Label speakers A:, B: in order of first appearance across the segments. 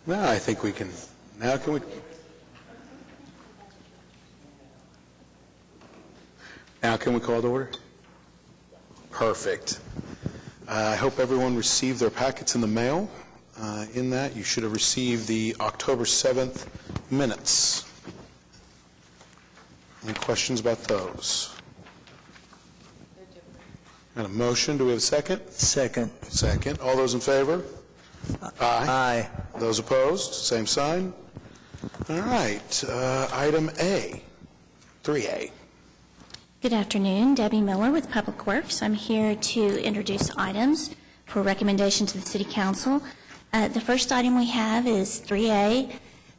A: Now I think we can, now can we? Now can we call to order? Perfect. I hope everyone received their packets in the mail. In that, you should have received the October 7th minutes. Any questions about those? And a motion, do we have a second?
B: Second.
A: Second. All those in favor?
B: Aye.
A: Those opposed? Same sign. All right. Item A, 3A.
C: Good afternoon, Debbie Miller with Public Works. I'm here to introduce items for recommendation to the City Council. The first item we have is 3A.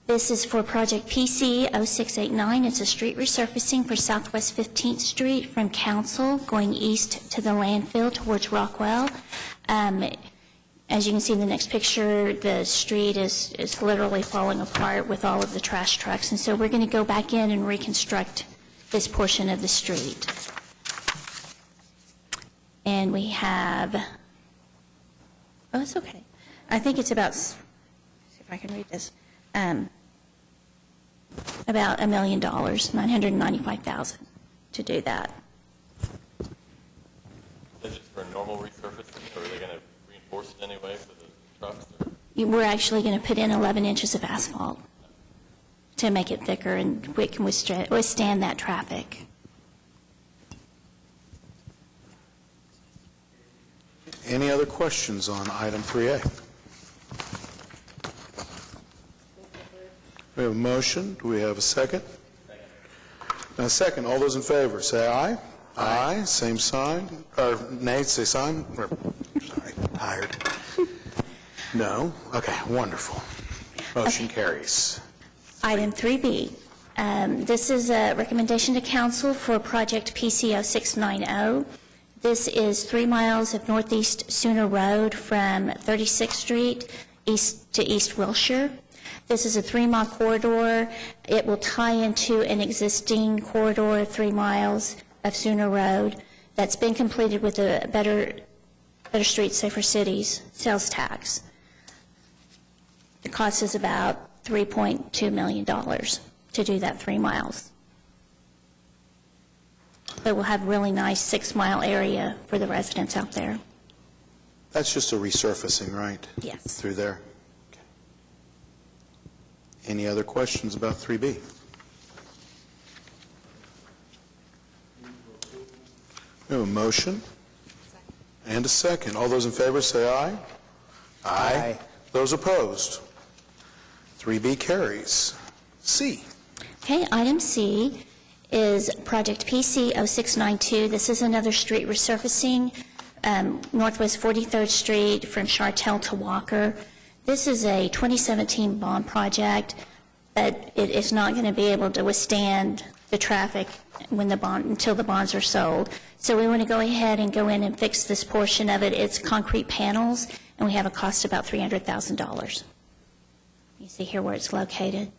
C: This is for project PC 0689. It's a street resurfacing for Southwest 15th Street from Council going east to the landfill towards Rockwell. As you can see in the next picture, the street is literally falling apart with all of the trash trucks. And so we're going to go back in and reconstruct this portion of the street. And we have, oh, it's okay. I think it's about, let's see if I can read this, about $1 million, $995,000 to do that.
D: Is it for normal resurfacing, or are they going to reinforce it anyway for the trucks?
C: We're actually going to put in 11 inches of asphalt to make it thicker and we can withstand that traffic.
A: Any other questions on item 3A? We have a motion. Do we have a second? Second. Second. All those in favor, say aye. Aye. Same sign. Or nay, say sign. Sorry, tired. No? Okay, wonderful. Motion carries.
C: Item 3B. This is a recommendation to council for project PC 0690. This is 3 miles of Northeast Sooner Road from 36th Street east to East Wilshire. This is a 3-mile corridor. It will tie into an existing corridor of 3 miles of Sooner Road that's been completed with a Better Streets, Safer Cities sales tax. The cost is about $3.2 million to do that 3 miles. But we'll have a really nice 6-mile area for the residents out there.
A: That's just a resurfacing, right?
C: Yes.
A: Through there. Okay. Any other questions about 3B? We have a motion and a second. All those in favor say aye.
B: Aye.
A: Those opposed? 3B carries. C.
C: Okay, item C is project PC 0692. This is another street resurfacing, Northwest 43rd Street from Chartel to Walker. This is a 2017 bond project, but it is not going to be able to withstand the traffic until the bonds are sold. So we want to go ahead and go in and fix this portion of it. It's concrete panels, and we have a cost of about $300,000. You see here where it's located.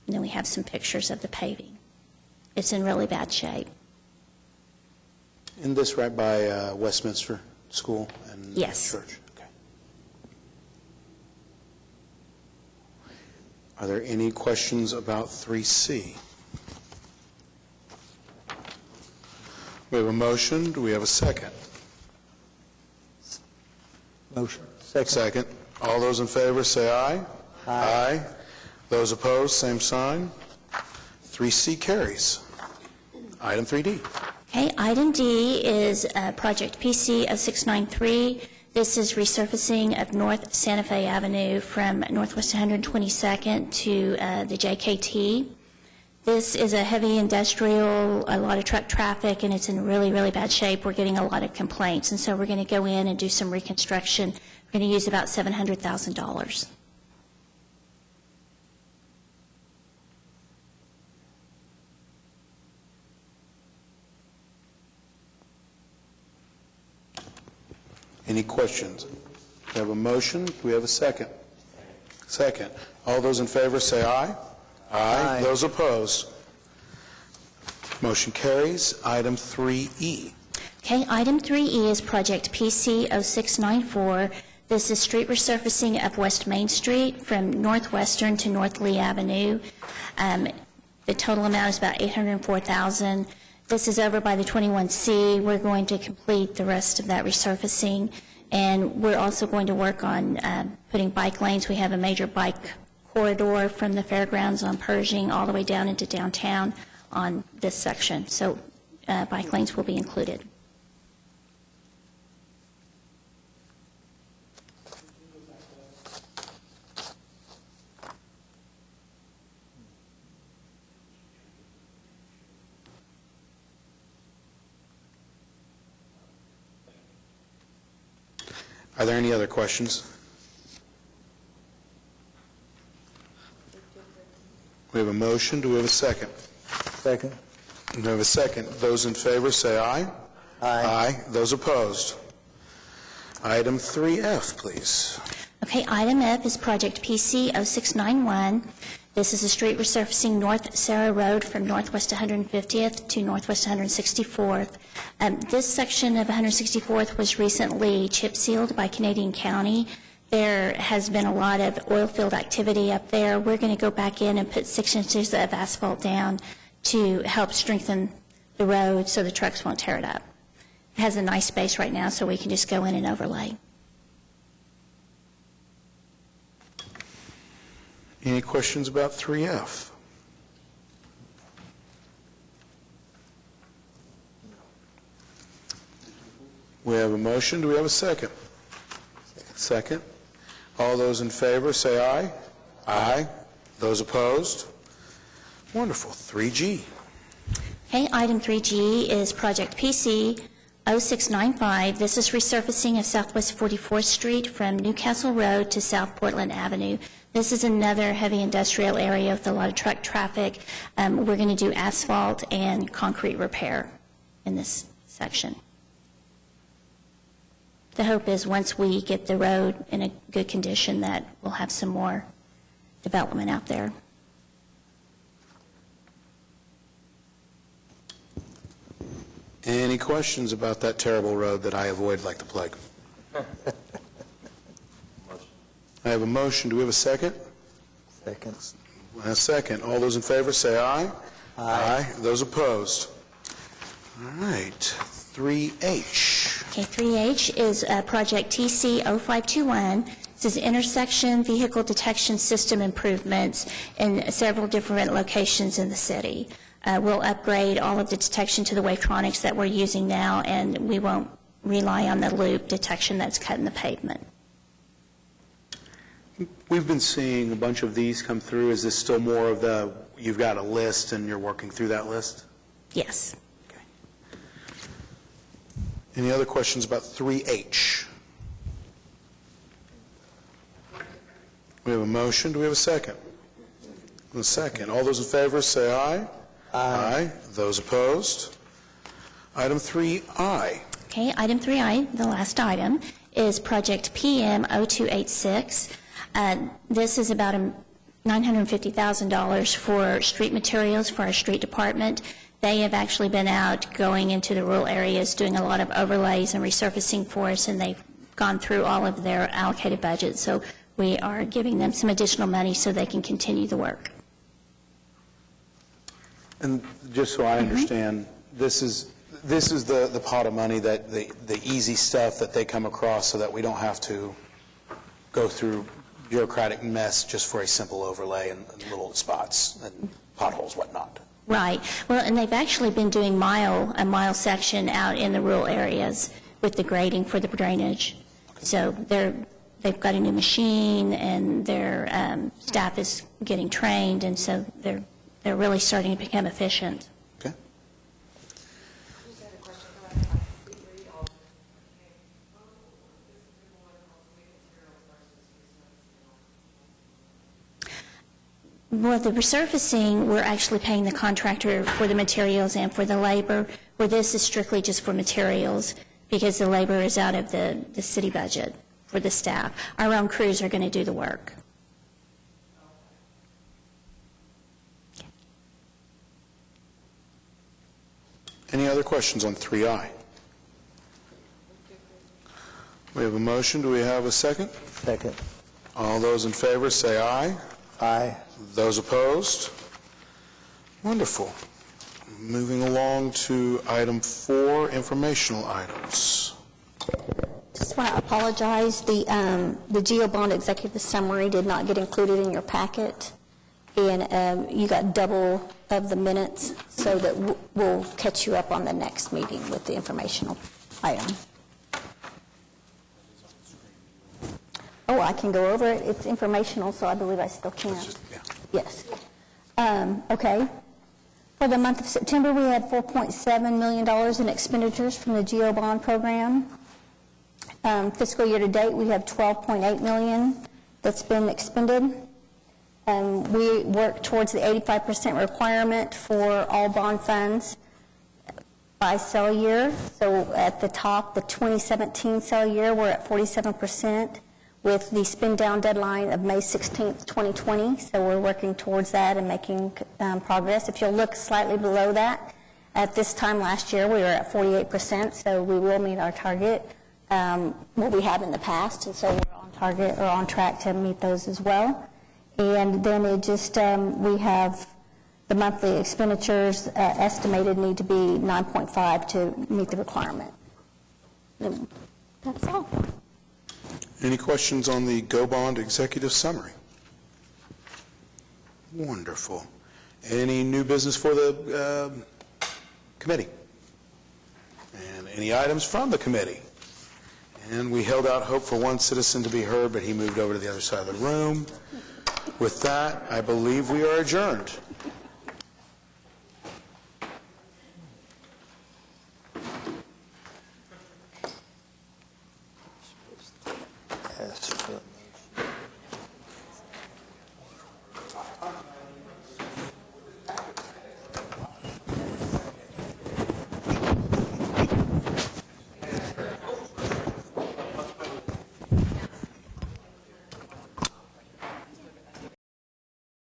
C: And then we have some pictures of the paving. It's in really bad shape.
A: And this right by Westminster School and
C: Yes.
A: Church? Okay. Are there any questions about 3C? We have a motion. Do we have a second?
B: Motion.
A: Second. All those in favor say aye. Aye. Those opposed, same sign. 3C carries. Item 3D.
C: Okay, item D is project PC 0693. This is resurfacing of North Santa Fe Avenue from Northwest 122nd to the JKT. This is a heavy industrial, a lot of truck traffic, and it's in really, really bad shape. We're getting a lot of complaints, and so we're going to go in and do some reconstruction. We're going to use about $700,000.
A: Any questions? We have a motion. Do we have a second? Second. All those in favor say aye. Aye. Those opposed? Motion carries. Item 3E.
C: Okay, item 3E is project PC 0694. This is street resurfacing of West Main Street from Northwestern to North Lee Avenue. The total amount is about $804,000. This is over by the 21C. We're going to complete the rest of that resurfacing, and we're also going to work on putting bike lanes. We have a major bike corridor from the fairgrounds on Pershing all the way down into downtown on this section. So bike lanes will be included.
A: Are there any other questions? We have a motion. Do we have a second?
B: Second.
A: We have a second. Those in favor say aye.
B: Aye.
A: Those opposed? Item 3F, please.
C: Okay, item F is project PC 0691. This is a street resurfacing North Sarah Road from Northwest 150th to Northwest 164th. This section of 164th was recently chip sealed by Canadian County. There has been a lot of oil field activity up there. We're going to go back in and put 6 inches of asphalt down to help strengthen the road so the trucks won't tear it up. It has a nice space right now, so we can just go in and overlay.
A: Any questions about 3F? We have a motion. Do we have a second? Second. All those in favor say aye. Aye. Those opposed? Wonderful. 3G.
C: Okay, item 3G is project PC 0695. This is resurfacing of Southwest 44th Street from Newcastle Road to South Portland Avenue. This is another heavy industrial area with a lot of truck traffic. We're going to do asphalt and concrete repair in this section. The hope is once we get the road in a good condition that we'll have some more development out there.
A: Any questions about that terrible road that I avoid like the plague? I have a motion. Do we have a second?
B: Second.
A: A second. All those in favor say aye.
B: Aye.
A: Those opposed? All right. 3H.
C: Okay, 3H is project TC 0521. This is intersection vehicle detection system improvements in several different locations in the city. We'll upgrade all of the detection to the Wavetronics that we're using now, and we won't rely on the loop detection that's cutting the pavement.
A: We've been seeing a bunch of these come through. Is this still more of the, you've got a list and you're working through that list?
C: Yes.
A: Okay. Any other questions about 3H? We have a motion. Do we have a second? A second. All those in favor say aye. Aye. Those opposed? Item 3I.
C: Okay, item 3I, the last item, is project PM 0286. This is about $950,000 for street materials for our street department. They have actually been out going into the rural areas doing a lot of overlays and resurfacing for us, and they've gone through all of their allocated budget. So we are giving them some additional money so they can continue the work.
A: And just so I understand, this is the pot of money, that the easy stuff that they come across so that we don't have to go through bureaucratic mess just for a simple overlay and little spots and potholes, whatnot.
C: Right. Well, and they've actually been doing a mile section out in the rural areas with the grading for the drainage. So they've got a new machine, and their staff is getting trained, and so they're really starting to become efficient.
A: Okay.
C: Well, the resurfacing, we're actually paying the contractor for the materials and for the labor, where this is strictly just for materials because the labor is out of the city budget for the staff. Our own crews are going to do the work. Any
A: other questions on 3I? We have a motion. Do we have a second?
B: Second.
A: All those in favor say aye.
B: Aye.
A: Those opposed? Wonderful. Moving along to item 4, informational items.
E: Just want to apologize, the GeoBond executive summary did not get included in your packet, and you got double of the minutes, so that we'll catch you up on the next meeting with the informational item. Oh, I can go over it. It's informational, so I believe I still can. Yes. Okay. For the month of September, we had $4.7 million in expenditures from the GeoBond program. Fiscal year to date, we have $12.8 million that's been expended. We work towards the 85% requirement for all bond funds by cell year. So at the top, the 2017 cell year, we're at 47%. With the spend down deadline of May 16th, 2020. So we're working towards that and making progress. If you'll look slightly below that, at this time last year, we were at 48%, so we will meet our target, what we have in the past, and so we're on target or on track to meet those as well. And then it just, we have the monthly expenditures estimated need to be 9.5 to meet the requirement. And that's all.
A: Any questions on the GoBond executive summary? Wonderful. Any new business for the committee? And any items from the committee? And we held out hope for one citizen to be heard, but he moved over to the other side of the room. With that, I believe we are adjourned.